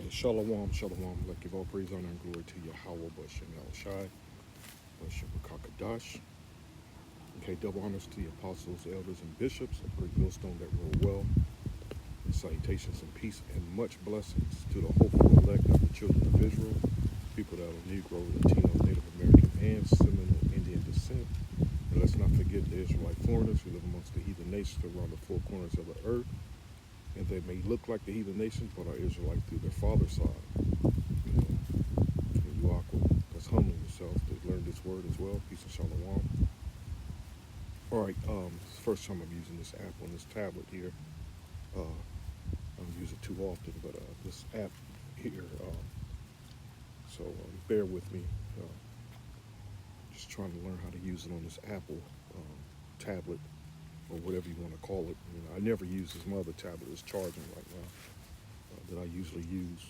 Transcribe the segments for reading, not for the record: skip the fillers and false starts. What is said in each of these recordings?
Shalom, shalom. Let give all praise, honor, and glory to Yahweh, Bashem Shai, Bashem Kakadash. Okay, double honors to the apostles, elders, and bishops of Great Millstone that rule well. And salutations and peace and much blessings to the hopeful elect of the children of Israel, people that are Negro, Latino, Native American, and Seminole Indian descent. And let's not forget the Israelite foreigners who live amongst the heathen nations around the four corners of the earth. And they may look like the heathen nations, but are Israelite through their father's side. You know, and you are that's humbling yourself to learn this word as well. Peace and shalom. All right, it's the first time I'm using this app on this tablet here. I don't use it too often, but this app here, so bear with me. Uh, just trying to learn how to use it on this Apple tablet or whatever you want to call it. You know, I never use this mother tablet that's charging right now that I usually use,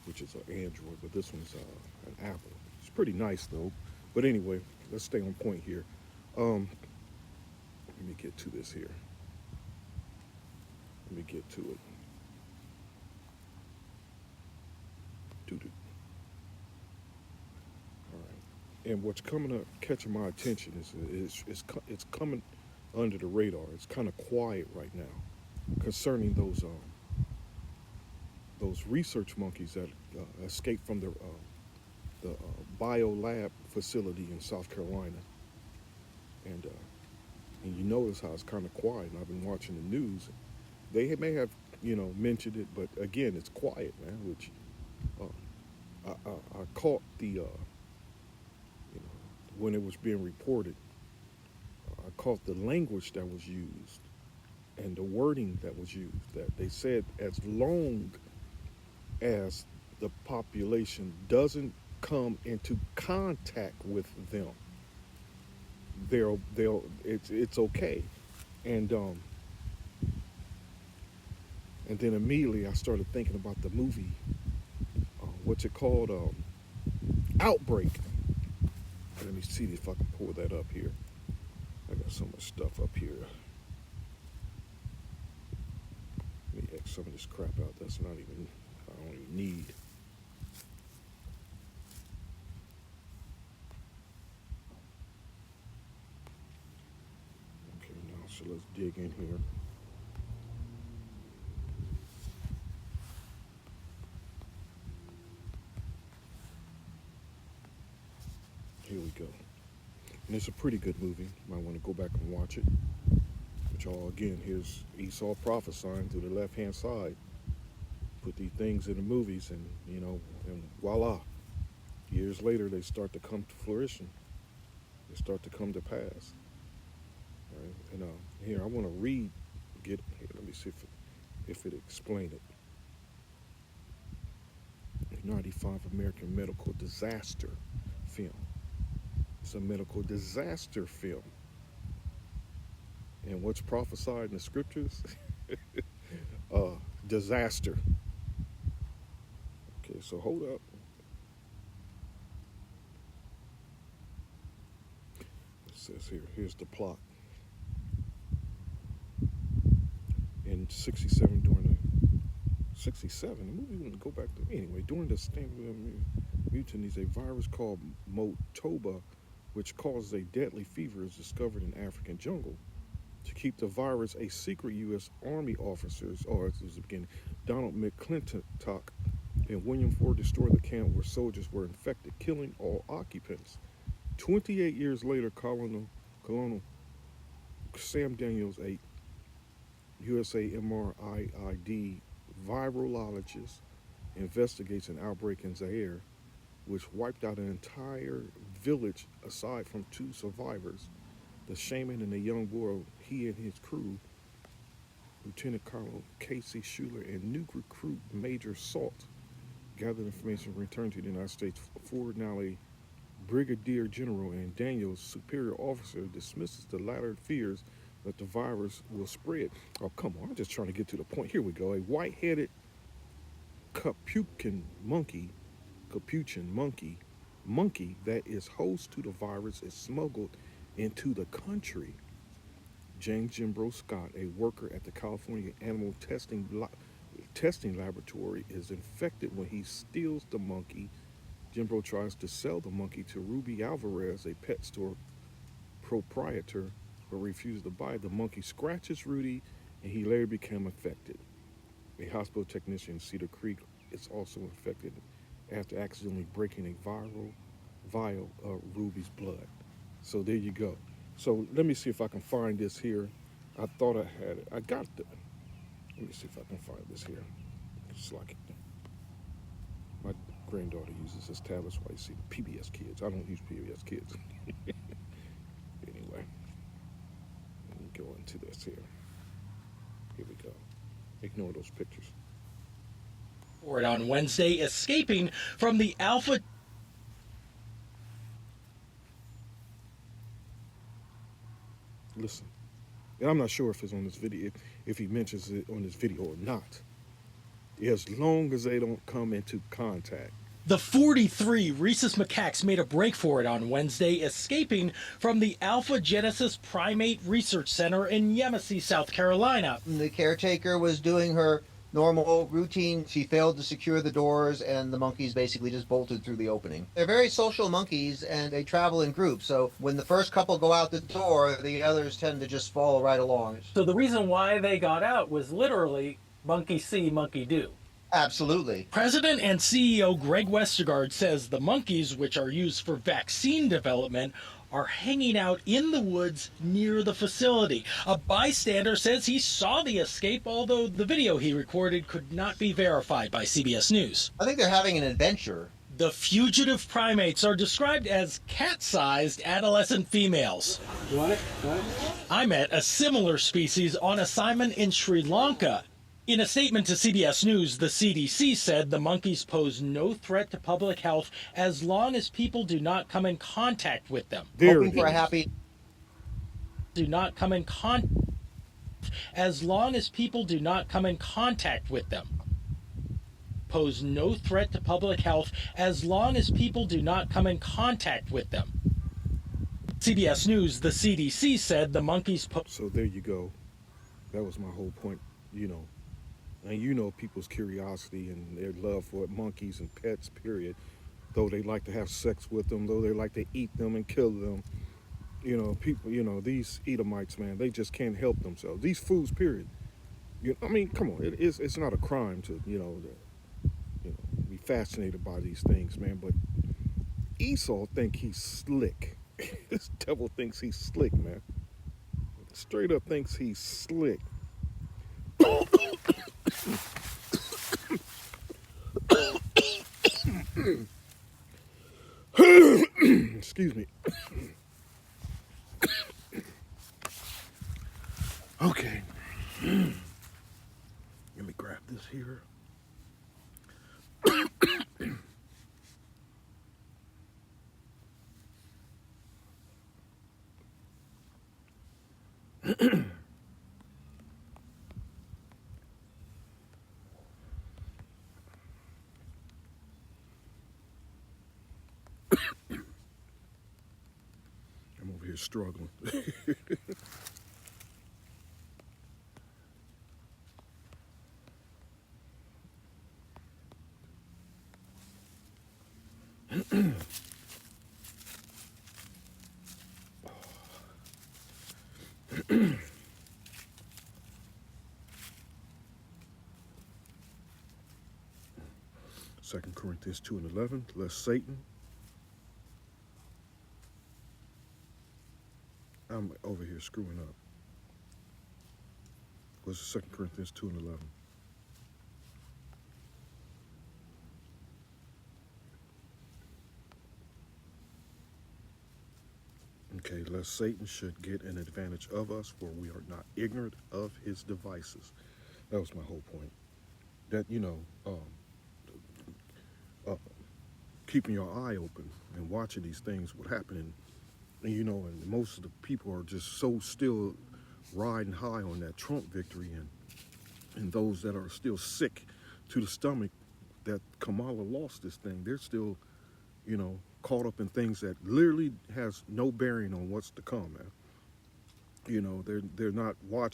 which is an Android, but this one's an Apple. It's pretty nice though. But anyway, let's stay on point here. Let me get to this here. Let me get to it. Doo-doo. All right. And what's coming up, catching my attention is it's coming under the radar. It's kind of quiet right now concerning those research monkeys that escaped from the bio lab facility in South Carolina, and and you notice how it's kind of quiet. And I've been watching the news. They may have mentioned it, but again, it's quiet, man. Which I caught when it was being reported. I caught the language that was used and the wording that was used. That they said as long as the population doesn't come into contact with them, it's okay. And and then immediately I started thinking about the movie, what's it called, Outbreak. Let me see if I can pull that up here. I got so much stuff up here. Let me X some of this crap out. I don't even need. Okay, now so let's dig in here. Here we go. And it's a pretty good movie. You might want to go back and watch it. But y'all, again, here's Esau prophesying to the left-hand side. Put these things in the movies, and and voila. Years later, they start to come to fruition. They start to come to pass. Right? And here, I want to read. Here, let me see if it explain it. 95 American medical disaster film. It's a medical disaster film. And what's prophesied in the scriptures? Disaster. Okay, so hold up. It says here's the plot. In 67, during the 67, the movie wouldn't go back to anyway. During the Stanley mutinies, a virus called Motoba, which causes a deadly fever, is discovered in African jungle. To keep the virus, a secret U.S. Army officers, or as it began, Donald McClintock and William Ford destroyed the camp where soldiers were infected, killing all occupants. 28 years later, Colonel Sam Daniels, a USAMRIID virologist, investigates an outbreak in Zaire, which wiped out an entire village aside from two survivors. The shaman and the young boy, he and his crew, Lieutenant Colonel Casey Schuler and new recruit Major Salt, gathered information and returned to the United States. Ford, now a brigadier general, and Daniels, superior officer, dismisses the latter fears that the virus will spread. Oh, come on, I'm just trying to get to the point. Here we go. A white-headed capuchin monkey that is host to the virus is smuggled into the country. James Jimbro Scott, a worker at the California Animal Testing testing laboratory is infected when he steals the monkey. Jimbo tries to sell the monkey to Ruby Alvarez, a pet store proprietor, but refuses to buy. The monkey scratches Rudy, and he later became infected. A hospital technician in Cedar Creek is also infected after accidentally breaking a vial of Ruby's blood. So there you go. So let me see if I can find this here. I thought I had it. I got the. Let me see if I can find this here. It's like my granddaughter uses this tablet. That's why you see the PBS Kids. I don't use PBS Kids. Anyway, let me go into this here. Here we go. Ignore those pictures. On Wednesday, escaping from the Alpha. Listen, and I'm not sure if it's on this video, if he mentions it on this video or not. As long as they don't come into contact. The 43 rhesus macaques made a break for it on Wednesday, escaping from the Alpha Genesis Primate Research Center in Yemassee, South Carolina. The caretaker was doing her normal routine. She failed to secure the doors, and the monkeys basically just bolted through the opening. They're very social monkeys, and they travel in groups. So when the first couple go out the door, the others tend to just follow right along. So the reason why they got out was literally monkey see, monkey do. Absolutely. President and CEO Greg Westergaard says the monkeys, which are used for vaccine development, are hanging out in the woods near the facility. A bystander says he saw the escape, although the video he recorded could not be verified by CBS News. I think they're having an adventure. The fugitive primates are described as cat-sized adolescent females. You want it? I met a similar species on assignment in Sri Lanka. In a statement to CBS News, the CDC said the monkeys pose no threat to public health as long as people do not come in contact with them. Hoping for a happy... Do not come in contact as long as people do not come in contact with them. Pose no threat to public health as long as people do not come in contact with them. CBS News, the CDC said the monkeys So there you go. That was my whole point, you know. And you know people's curiosity and their love for monkeys and pets, period. Though they like to have sex with them, though they like to eat them and kill them. You know, people, you know, these Edomites, man, they just can't help themselves. These fools, period. I mean, come on, it's not a crime to, be fascinated by these things, man. But Esau think he's slick. This devil thinks he's slick, man. Straight up thinks he's slick. Excuse me. Okay. Let me grab this here. I'm over here struggling. 2 Corinthians 2 and 11, lest Satan. I'm over here screwing up. What's 2 Corinthians 2 and 11? Okay, lest Satan should get an advantage of us, for we are not ignorant of his devices. That was my whole point. That, keeping your eye open and watching these things, what happened, and most of the people are just so still riding high on that Trump victory, and those that are still sick to the stomach that Kamala lost this thing, they're still, caught up in things that literally has no bearing on what's to come, man. They're not watching.